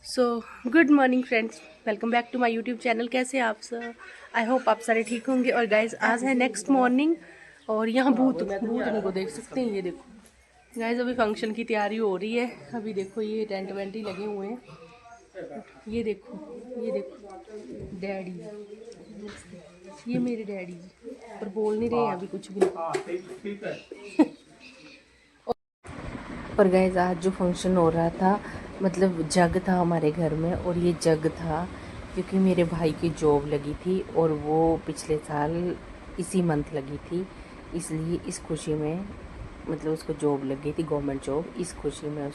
So good morning friends, welcome back to my YouTube channel. कैसे हैं आप सब? आई होप आप सारे ठीक होंगे। और गाइज आज है नेक्स्ट मॉर्निंग और यहाँ भूतनी को देख सकते हैं। ये देखो गाइज, अभी फंक्शन की तैयारी हो रही है। अभी देखो ये टेंट वेंट ही लगे हुए हैं। ये देखो डैडी, ये मेरे डैडी पर बोल नहीं रहे हैं अभी कुछ भी। और गाइज आज जो फंक्शन हो रहा था, मतलब जग था हमारे घर में। और ये जग था क्योंकि मेरे भाई की जॉब लगी थी और वो पिछले साल इसी मंथ लगी थी, इसलिए इस खुशी में, मतलब उसको जॉब लगी थी गवर्नमेंट जॉब, इस खुशी में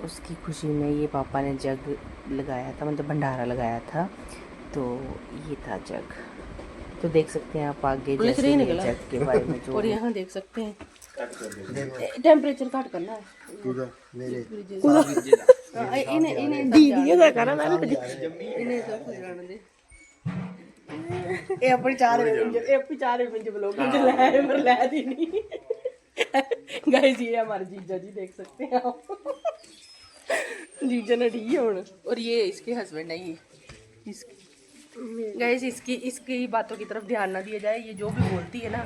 उसकी खुशी में ये पापा ने जग लगाया था, मतलब भंडारा लगाया था। तो ये था जग। तो देख सकते हैं आप आगे जैसे जग के बारे में जो और यहाँ देख सकते हैं टेम्परेचर कट करना है पूरा मेरे इन्हें दीदी का करा ना इन्हें सब जाने दे। ये अपनी चार पंज ब्लॉग मुझे ले पर ले दी नहीं। गाइस ये हमारे जीजा जी, देख सकते हैं आप। जीजा ने ठीक है ਹੁਣ। और ये इसके हस्बैंड है। ये गाइस इसकी बातों की तरफ ध्यान ना दिया जाए। ये जो भी बोलती है ना,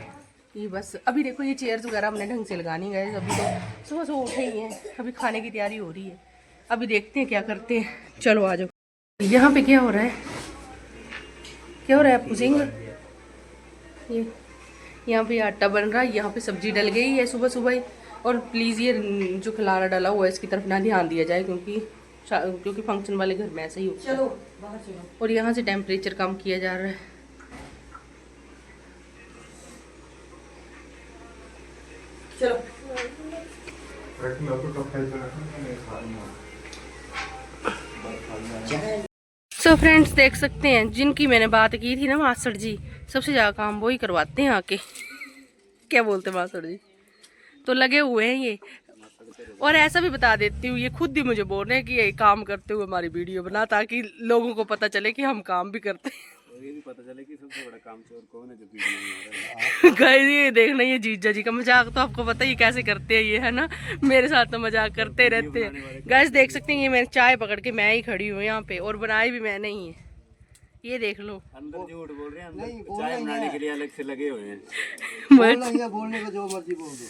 ये बस। अभी देखो ये चेयर्स वगैरह हमने ढंग से लगानी है। अभी तो सुबह सुबह उठे ही हैं, अभी खाने की तैयारी हो रही है। अभी देखते हैं क्या करते हैं। चलो आ जाओ। यहाँ पे क्या हो रहा है, क्या हो रहा है अप्पू सिंह? ये यहाँ पे आटा बन रहा है, यहाँ पे सब्जी डल गई है सुबह सुबह ही। और प्लीज़ ये जो खलारा डाला हुआ है इसकी तरफ ना ध्यान दिया जाए, क्योंकि फंक्शन वाले घर में ऐसे ही होता है। चलो बाहर चलो। और यहाँ से टेम्परेचर कम किया जा रहा है। चलो सो फ्रेंड्स, देख सकते हैं जिनकी मैंने बात की थी ना, मास्टर जी, सबसे ज़्यादा काम वो ही करवाते हैं आके। क्या बोलते हैं मास्टर जी? तो लगे हुए हैं ये। और ऐसा भी बता देती हूँ, ये खुद ही मुझे बोल रहे हैं कि ये काम करते हुए हमारी वीडियो बना, ताकि लोगों को पता चले कि हम काम भी करते हैं। ये भी पता चले कि सबसे बड़ा काम चोर कौन है जो वीडियो में। गाइस ये देखना, ये जीजा जी का मजाक तो आपको पता ही कैसे करते हैं ये, है ना। मेरे साथ तो मजाक करते रहते हैं। गाइस देख सकते हैं, ये मैं चाय पकड़ के मैं ही खड़ी हूँ यहाँ पे, और बनाई भी मैंने ही है। ये देख लो, अंदर झूठ बोल रहे हैं, अंदर चाय बनाने के लिए अलग से लगे हुए हैं। बोलने को जो मर्जी बोल दो।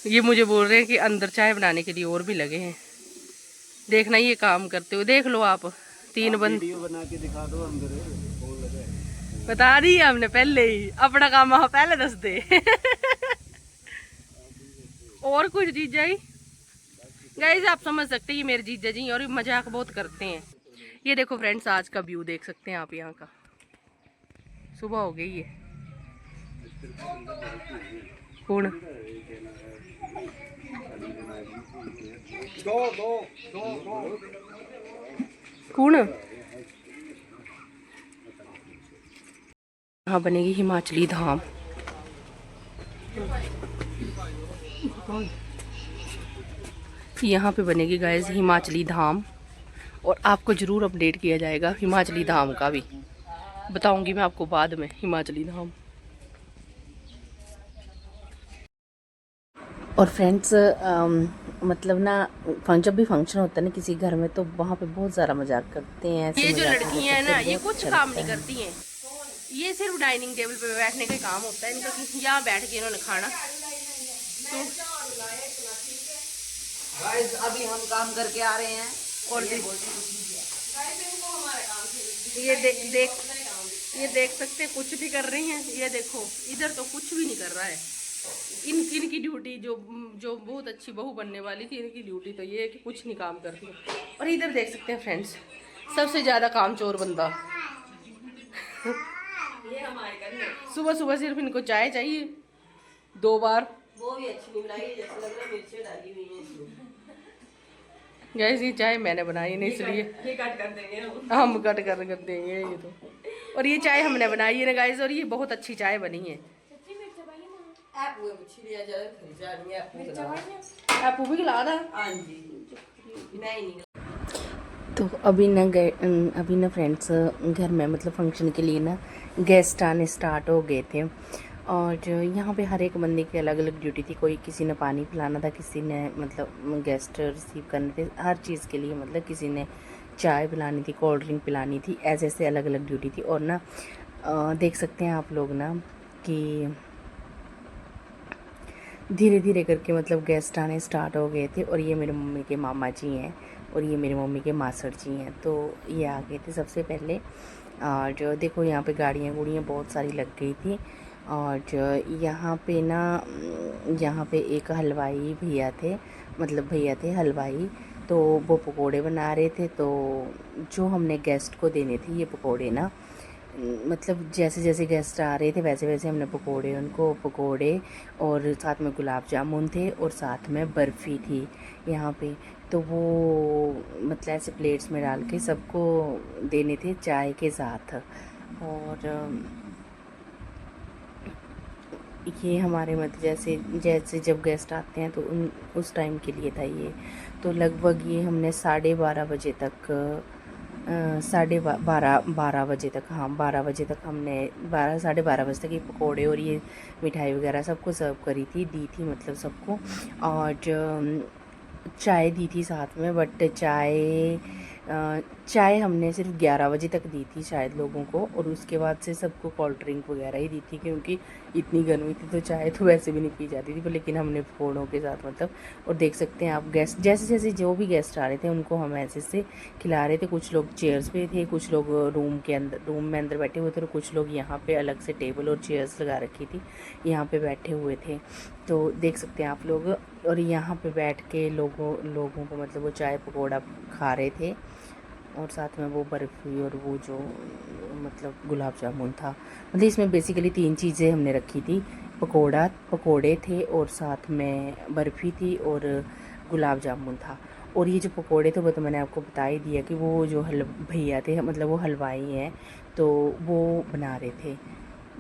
ये मुझे बोल रहे हैं कि अंदर चाय बनाने के लिए और भी लगे हैं। देखना ये काम करते हुए, देख लो आप। 3 बंद बना के दिखा दो अंदर। बता दी है हमने पहले ही, अपना काम वहाँ पहले दस दे। और कुछ जीजा ही गाइस आप समझ सकते हैं, ये मेरे जीजा जी और मजाक बहुत करते हैं। ये देखो फ्रेंड्स, आज का व्यू देख सकते हैं आप यहाँ का। सुबह हो गई है। कौन कौन यहाँ बनेगी हिमाचली धाम। यहाँ पे बनेगी गाइस हिमाचली धाम, और आपको ज़रूर अपडेट किया जाएगा हिमाचली धाम का भी। बताऊंगी मैं आपको बाद में हिमाचली धाम। और फ्रेंड्स मतलब ना, जब भी फंक्शन होता है ना किसी घर में, तो वहाँ पे बहुत ज़्यादा मजाक करते हैं। ये जो लड़कियाँ हैं ना, ये कुछ काम नहीं करती हैं। ये सिर्फ डाइनिंग टेबल पे बैठने का काम होता है इनका, कि यहाँ बैठ के इन्होंने खाना। तो अभी हम काम करके आ रहे हैं। और ये देख सकते हैं, कुछ भी कर रही हैं। ये देखो इधर तो कुछ भी नहीं कर रहा है। इनकी ड्यूटी, जो बहुत अच्छी बहू बनने वाली थी, इनकी ड्यूटी तो ये है कि कुछ नहीं काम करती। और इधर देख सकते हैं फ्रेंड्स, सबसे ज़्यादा कामचोर बंदा। ये हमारे घर में सुबह सुबह सिर्फ इनको चाय चाहिए 2 बार, वो भी अच्छी नहीं बनाई, जैसे लग रहा है मिर्ची डाली हुई है। गैस ये चाय मैंने बनाई नहीं, इसलिए ये कट कर देंगे हम कट कर देंगे ये तो। और ये चाय हमने बनाई है ना गाइस, और ये बहुत अच्छी चाय बनी है। तो अभी ना फ्रेंड्स, घर में मतलब फंक्शन के लिए ना गेस्ट आने स्टार्ट हो गए थे। और यहाँ पे हर एक बंदे की अलग अलग ड्यूटी थी। कोई किसी ने पानी पिलाना था, किसी ने मतलब गेस्ट रिसीव करने थे, हर चीज़ के लिए मतलब किसी ने चाय पिलानी थी, कोल्ड ड्रिंक पिलानी थी, ऐसे ऐसे अलग अलग ड्यूटी थी। और ना देख सकते हैं आप लोग ना कि धीरे धीरे करके मतलब गेस्ट आने स्टार्ट हो गए थे। और ये मेरे मम्मी के मामा जी हैं और ये मेरे मम्मी के मासड़ जी हैं, तो ये आ गए थे सबसे पहले। और जो देखो यहाँ पे गाड़ियाँ गुड़ियाँ बहुत सारी लग गई थी। और जो यहाँ पे ना यहाँ पे एक हलवाई भैया थे, मतलब भैया थे हलवाई, तो वो पकोड़े बना रहे थे। तो जो हमने गेस्ट को देने थे ये पकोड़े ना, मतलब जैसे जैसे गेस्ट आ रहे थे वैसे वैसे हमने पकोड़े और साथ में गुलाब जामुन थे और साथ में बर्फ़ी थी यहाँ पे। तो वो मतलब ऐसे प्लेट्स में डाल के सबको देने थे चाय के साथ। और ये हमारे मतलब जैसे जैसे जब गेस्ट आते हैं तो उस टाइम के लिए था ये। तो लगभग ये हमने 12:30 बजे तक 12:30 बजे तक, हाँ 12 बजे तक हमने 12 साढ़े 12 बजे तक ये पकोड़े और ये मिठाई वगैरह सबको सर्व करी थी, दी थी मतलब सबको। और चाय दी थी साथ में, बट चाय हमने सिर्फ 11 बजे तक दी थी शायद लोगों को, और उसके बाद से सबको कोल्ड ड्रिंक वगैरह ही दी थी क्योंकि इतनी गर्मी थी तो चाय तो वैसे भी नहीं पी जाती थी। पर लेकिन हमने फ़ोड़ों के साथ मतलब, और देख सकते हैं आप गेस्ट जैसे जैसे जो भी गेस्ट आ रहे थे उनको हम ऐसे से खिला रहे थे। कुछ लोग चेयर्स पे थे, कुछ लोग रूम में अंदर बैठे हुए थे, और कुछ लोग यहाँ पे अलग से टेबल और चेयर्स लगा रखी थी, यहाँ पे बैठे हुए थे। तो देख सकते हैं आप लोग। और यहाँ पे बैठ के लोगों को मतलब वो चाय पकौड़ा खा रहे थे, और साथ में वो बर्फ़ी और वो जो मतलब गुलाब जामुन था। मतलब इसमें बेसिकली 3 चीज़ें हमने रखी थी, पकोड़े थे और साथ में बर्फ़ी थी और गुलाब जामुन था। और ये जो पकोड़े थे वो तो मैंने आपको बता ही दिया कि वो जो भैया थे मतलब वो हलवाई हैं, तो वो बना रहे थे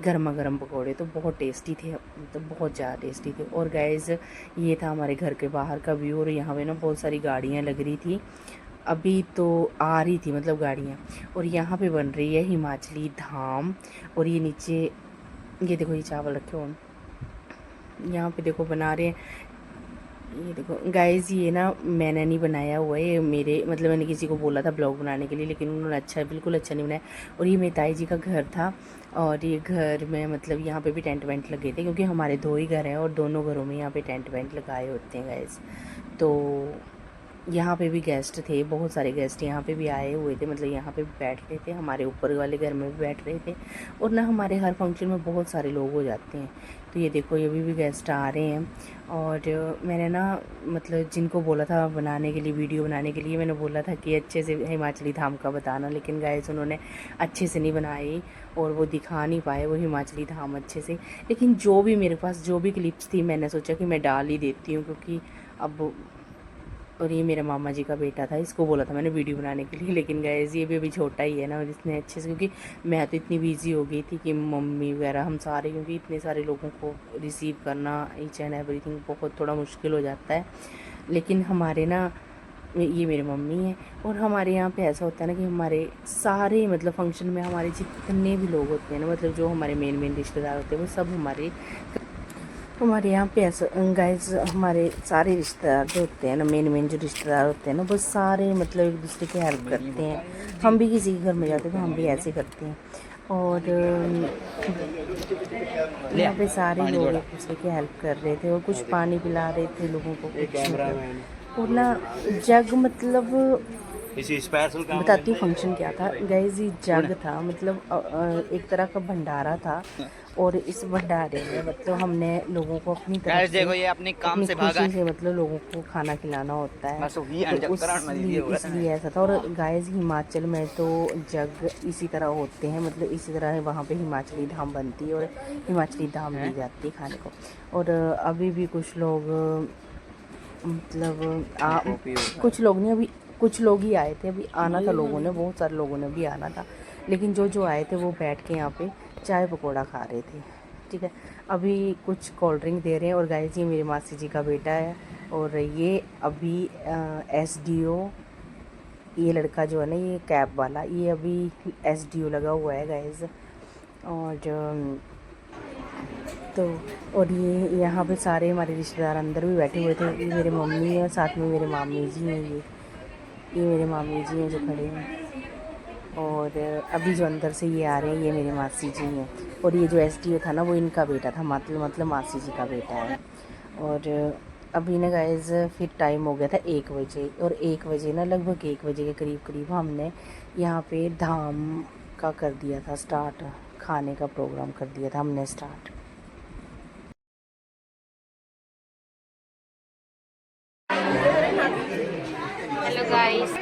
गर्मा गर्म पकोड़े। तो बहुत टेस्टी थे, मतलब बहुत ज़्यादा टेस्टी थे। और गाइस ये था हमारे घर के बाहर का व्यू, और यहाँ पे ना बहुत सारी गाड़ियाँ लग रही थी, अभी तो आ रही थी मतलब गाड़ियाँ। और यहाँ पे बन रही है हिमाचली धाम। और ये नीचे ये देखो ये चावल रखे हुए यहाँ पे देखो बना रहे हैं। ये देखो गाइस ये ना मैंने नहीं बनाया हुआ है, ये मेरे मतलब मैंने किसी को बोला था ब्लॉग बनाने के लिए, लेकिन उन्होंने बिल्कुल अच्छा नहीं बनाया। और ये मेरी ताई जी का घर था, और ये घर में मतलब यहाँ पे भी टेंट वेंट लगे थे क्योंकि हमारे 2 ही घर हैं और दोनों घरों में यहाँ पे टेंट वेंट लगाए होते हैं गाइस। तो यहाँ पे भी गेस्ट थे, बहुत सारे गेस्ट यहाँ पे भी आए हुए थे, मतलब यहाँ पे भी बैठ रहे थे, हमारे ऊपर वाले घर में भी बैठ रहे थे। और ना हमारे हर फंक्शन में बहुत सारे लोग हो जाते हैं। तो ये देखो ये भी गेस्ट आ रहे हैं। और मैंने ना मतलब जिनको बोला था बनाने के लिए, वीडियो बनाने के लिए, मैंने बोला था कि अच्छे से हिमाचली धाम का बताना, लेकिन गाइस उन्होंने अच्छे से नहीं बनाई और वो दिखा नहीं पाए वो हिमाचली धाम अच्छे से। लेकिन जो भी मेरे पास जो भी क्लिप्स थी मैंने सोचा कि मैं डाल ही देती हूँ क्योंकि अब। और ये मेरे मामा जी का बेटा था, इसको बोला था मैंने वीडियो बनाने के लिए, लेकिन गाइस ये भी अभी छोटा ही है ना, और इसने अच्छे से क्योंकि मैं तो इतनी बिजी हो गई थी कि मम्मी वगैरह हम सारे, क्योंकि इतने सारे लोगों को रिसीव करना ईच एंड एवरीथिंग बहुत थोड़ा मुश्किल हो जाता है। लेकिन हमारे ना ये मेरे मम्मी हैं, और हमारे यहाँ पे ऐसा होता है ना कि हमारे सारे मतलब फंक्शन में हमारे जितने भी लोग होते हैं ना, मतलब जो हमारे मेन रिश्तेदार होते हैं वो सब हमारे यहाँ पे ऐसा गाइस, हमारे सारे रिश्तेदार जो होते हैं ना, मेन जो रिश्तेदार होते हैं ना, वो सारे मतलब एक दूसरे की हेल्प करते हैं। हम भी किसी के घर में जाते हैं तो हम भी ऐसे करते हैं। और यहाँ पे सारे लोग एक दूसरे की हेल्प कर रहे थे और कुछ पानी पिला रहे थे लोगों को, कुछ मतलब। और ना जग मतलब बताती हूँ फंक्शन क्या था गाइस। ये जग था मतलब एक तरह का भंडारा था, और इस भंडारे में मतलब हमने लोगों को अपनी तरफ से, ये अपने काम अपनी से भागा खुशी है। से मतलब लोगों को खाना खिलाना होता है। बस वही तो चक्कर इसलिए ऐसा था। और गाइस हिमाचल में तो जग इसी तरह होते हैं, मतलब इसी तरह वहाँ पे हिमाचली धाम बनती है और हिमाचली धाम दी जाती है खाने को। और अभी भी कुछ लोग मतलब कुछ लोग नहीं, अभी कुछ लोग ही आए थे, अभी आना था लोगों ने, बहुत सारे लोगों ने भी आना था, लेकिन जो आए थे वो बैठ के यहाँ पे चाय पकौड़ा खा रहे थे। ठीक है, अभी कुछ कोल्ड ड्रिंक दे रहे हैं। और गाइस ये मेरी मासी जी का बेटा है, और ये अभी SDO, ये लड़का जो है ना ये कैब वाला, ये अभी SDO लगा हुआ है गाइस। और तो और ये यहाँ पे सारे हमारे रिश्तेदार अंदर भी बैठे हुए थे। ये मेरे मम्मी है और साथ में मेरे मामी जी हैं। ये मेरे मामी जी हैं जो खड़े हैं। और अभी जो अंदर से ये आ रहे हैं ये मेरे मासी जी हैं। और ये जो एसडीओ था ना वो इनका बेटा था, मतलब मासी जी का बेटा है। और अभी ना गाइस फिर टाइम हो गया था 1 बजे। और 1 बजे ना लगभग 1 बजे के करीब करीब हमने यहाँ पे धाम का कर दिया था स्टार्ट, खाने का प्रोग्राम कर दिया था हमने स्टार्ट। हेलो गाइस,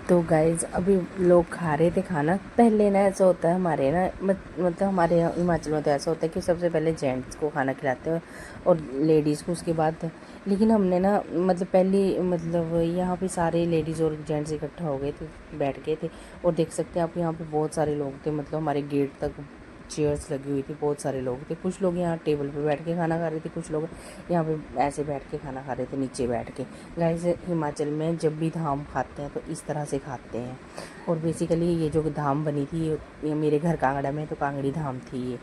तो गाइज अभी लोग खा रहे थे खाना। पहले ना ऐसा होता है हमारे ना मतलब हमारे यहाँ हिमाचल में तो ऐसा होता है कि सबसे पहले जेंट्स को खाना खिलाते हैं और लेडीज़ को उसके बाद। लेकिन हमने ना मतलब पहले मतलब यहाँ पे सारे लेडीज़ और जेंट्स इकट्ठा हो गए थे, बैठ गए थे। और देख सकते हैं आप यहाँ पे बहुत सारे लोग थे, मतलब हमारे गेट तक चेयर्स लगी हुई थी, बहुत सारे लोग थे। कुछ लोग यहाँ टेबल पे बैठ के खाना खा रहे थे, कुछ लोग यहाँ पे ऐसे बैठ के खाना खा रहे थे नीचे बैठ के। गाइस हिमाचल में जब भी धाम खाते हैं तो इस तरह से खाते हैं। और बेसिकली ये जो धाम बनी थी ये मेरे घर कांगड़ा में, तो कांगड़ी धाम थी ये।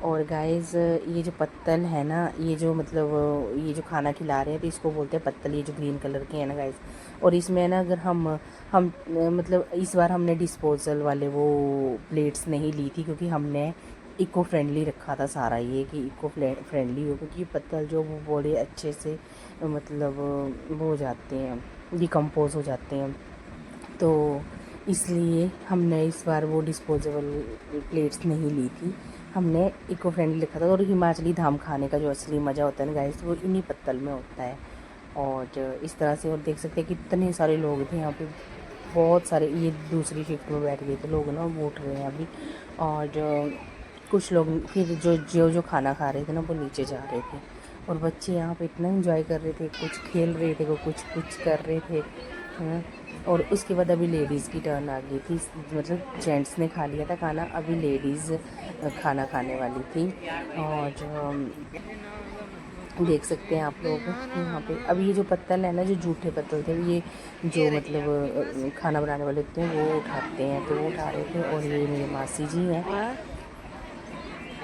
और गाइस ये जो पत्तल है ना, ये जो मतलब ये जो खाना खिला रहे हैं तो इसको बोलते हैं पत्तल, ये जो ग्रीन कलर के हैं ना गाइस। और इसमें ना अगर हम मतलब इस बार हमने डिस्पोजल वाले वो प्लेट्स नहीं ली थी, क्योंकि हमने इको फ्रेंडली रखा था सारा, ये कि इको फ्रेंडली हो, क्योंकि पत्तल जो वो बड़े अच्छे से मतलब वो हो जाते हैं, डिकम्पोज हो जाते हैं। तो इसलिए हमने इस बार वो डिस्पोजेबल प्लेट्स नहीं ली थी, हमने इको फ्रेंडली रखा था। और हिमाचली धाम खाने का जो असली मज़ा होता है ना गाइस वो इन्हीं पत्तल में होता है। और इस तरह से और देख सकते हैं कितने सारे लोग थे यहाँ पे, बहुत सारे। ये दूसरी शिफ्ट में बैठ गए थे लोग ना, वो उठ रहे हैं अभी। और कुछ लोग फिर जो खाना खा रहे थे ना वो नीचे जा रहे थे। और बच्चे यहाँ पे इतना एंजॉय कर रहे थे, कुछ खेल रहे थे, वो कुछ कर रहे थे, हैं। और उसके बाद अभी लेडीज़ की टर्न आ गई थी, मतलब जेंट्स ने खा लिया था खाना, अभी लेडीज़ खाना खाने वाली थी। और देख सकते हैं आप लोग यहाँ पे। अब ये जो पत्तल है ना, जो जूठे पत्तल थे, ये जो मतलब खाना बनाने वाले होते हैं वो उठाते हैं, तो वो उठा रहे थे। और ये मेरे मासी जी हैं,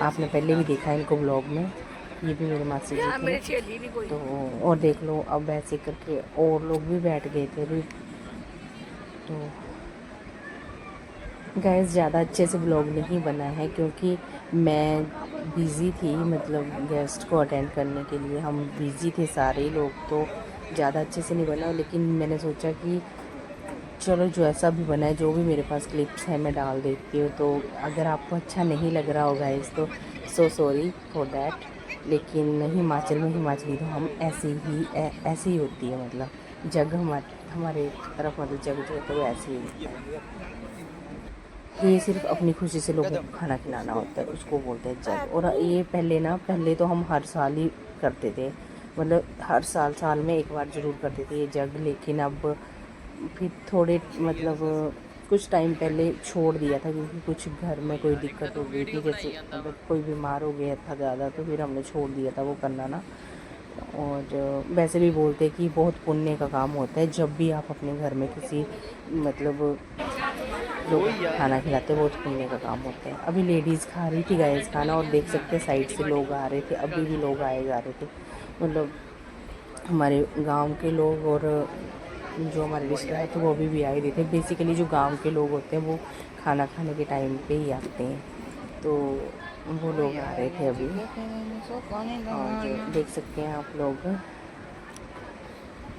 आपने पहले भी देखा है इनको ब्लॉग में, ये भी मेरे मासी जी थे। तो और देख लो अब ऐसे करके और लोग भी बैठ गए थे अभी। तो गैस ज़्यादा अच्छे से ब्लॉग नहीं बना है क्योंकि मैं बिज़ी थी, मतलब गेस्ट को अटेंड करने के लिए हम बिज़ी थे सारे लोग, तो ज़्यादा अच्छे से नहीं बना। लेकिन मैंने सोचा कि चलो जो ऐसा भी बना है, जो भी मेरे पास क्लिप्स हैं मैं डाल देती हूँ। तो अगर आपको अच्छा नहीं लग रहा होगा इस तो सो सॉरी फॉर दैट। लेकिन हिमाचल में हिमाचली तो हम ऐसे ही होती है, मतलब जग हमारे तरफ मतलब जग जो है तो वो ऐसे ही होता है। ये सिर्फ अपनी खुशी से लोगों को खाना खिलाना होता है, उसको बोलते हैं जग। और ये पहले तो हम हर साल ही करते थे, मतलब हर साल में एक बार ज़रूर करते थे ये जग। लेकिन अब फिर थोड़े मतलब कुछ टाइम पहले छोड़ दिया था, क्योंकि कुछ घर में कोई दिक्कत हो गई थी, जैसे अगर कोई बीमार हो गया था ज़्यादा, तो फिर हमने छोड़ दिया था वो करना ना। और वैसे भी बोलते हैं कि बहुत पुण्य का काम होता है जब भी आप अपने घर में किसी मतलब लोग खाना खिलाते, बहुत पुण्य का काम होता है। अभी लेडीज़ खा रही थी गाइस खाना, और देख सकते हैं साइड से लोग आ रहे थे, अभी भी लोग आए जा रहे थे, मतलब हमारे गांव के लोग। और जो हमारे रिश्तेदार थे वो भी आ ही रहे थे। बेसिकली जो गांव के लोग होते हैं वो खाना खाने के टाइम पे ही आते हैं, तो वो लोग आ रहे थे अभी। और देख सकते हैं आप लोग,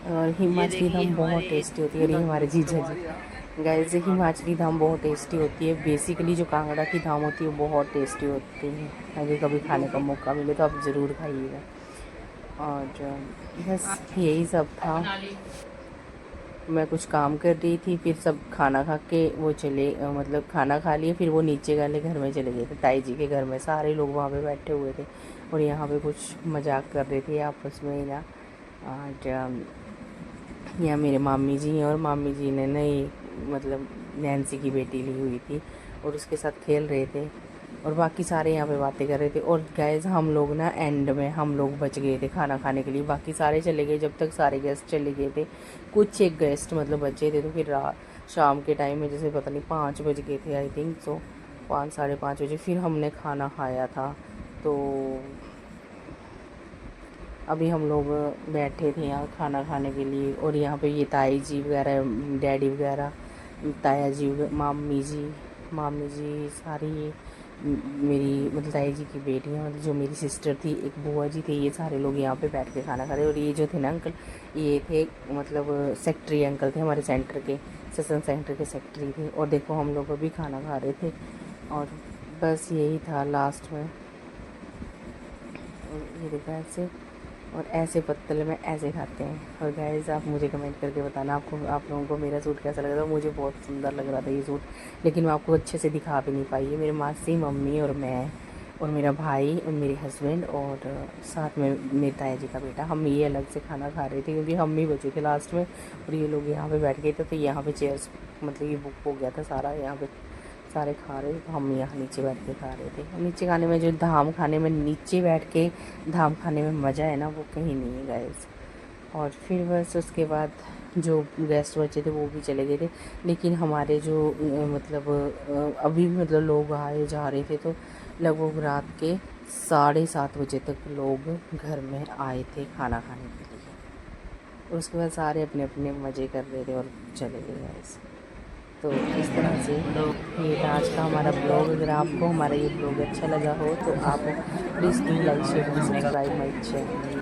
और हिमाचली धाम बहुत टेस्टी होती है। और ये हमारे जीजा जी गाइस, हिमाचली धाम बहुत टेस्टी होती है। बेसिकली जो कांगड़ा की धाम होती है वो बहुत टेस्टी होती है। अगर कभी खाने का मौका मिले तो आप ज़रूर खाइएगा। और बस यही सब था, मैं कुछ काम कर रही थी, फिर सब खाना खा के वो चले, मतलब खाना खा लिए, फिर वो नीचे वाले घर में चले गए थे, ताई जी के घर में। सारे लोग वहाँ पे बैठे हुए थे और यहाँ पे कुछ मजाक कर रहे थे आपस में ही ना। और यहाँ मेरे मामी जी हैं, और मामी जी ने ना ये मतलब नैन्सी की बेटी ली हुई थी और उसके साथ खेल रहे थे। और बाकी सारे यहाँ पे बातें कर रहे थे। और गाइस हम लोग ना एंड में हम लोग बच गए थे खाना खाने के लिए, बाकी सारे चले गए जब तक सारे गेस्ट चले गए थे। कुछ एक गेस्ट मतलब बचे थे, तो फिर शाम के टाइम में जैसे पता नहीं 5 बज गए थे आई थिंक सो, 5 साढ़े 5 बजे फिर हमने खाना खाया था। तो अभी हम लोग बैठे थे यहाँ खाना खाने के लिए। और यहाँ पे ये ताई जी वगैरह, डैडी वगैरह, ताया जी, मामी जी सारी ये मेरी मतलब ताई जी की बेटियाँ, मतलब जो मेरी सिस्टर थी, एक बुआ जी थी, ये सारे लोग यहाँ पे बैठ के खाना खा रहे। और ये जो थे ना अंकल, ये थे मतलब सेक्रेटरी अंकल थे हमारे सेंटर के, सत्संग सेंटर के सेक्रेटरी थे। और देखो हम लोग अभी खाना खा रहे थे। और बस यही था लास्ट में। और ये देखा ऐसे, और ऐसे पत्तल में ऐसे खाते हैं। और गाइस आप मुझे कमेंट करके बताना आप लोगों को मेरा सूट कैसा लग रहा था। मुझे बहुत सुंदर लग रहा था ये सूट, लेकिन मैं आपको अच्छे से दिखा भी नहीं पाई है। मेरे मासी, मम्मी और मैं और मेरा भाई और मेरे हस्बैंड और साथ में मेरे ताया जी का बेटा, हम ये अलग से खाना खा रहे थे क्योंकि हम ही बचे थे लास्ट में। और ये लोग यहाँ पे बैठ गए थे, तो यहाँ पे चेयर्स मतलब ये बुक हो गया था सारा, यहाँ पे सारे खा रहे थे, तो हम यहाँ नीचे बैठ के खा रहे थे। और नीचे खाने में जो धाम खाने में नीचे बैठ के धाम खाने में मज़ा है ना, वो कहीं नहीं है गाइस। और फिर बस उसके बाद जो गेस्ट बचे थे वो भी चले गए थे। लेकिन हमारे जो अभी मतलब लोग आए जा रहे थे, तो लगभग रात के 7:30 बजे तक लोग घर में आए थे खाना खाने के लिए। और उसके बाद सारे अपने अपने मज़े कर रहे थे और चले गए गाइस। तो इस तरह से ये था आज का हमारा ब्लॉग। अगर आपको हमारा ये ब्लॉग अच्छा लगा हो तो आप please do like share and subscribe my channel.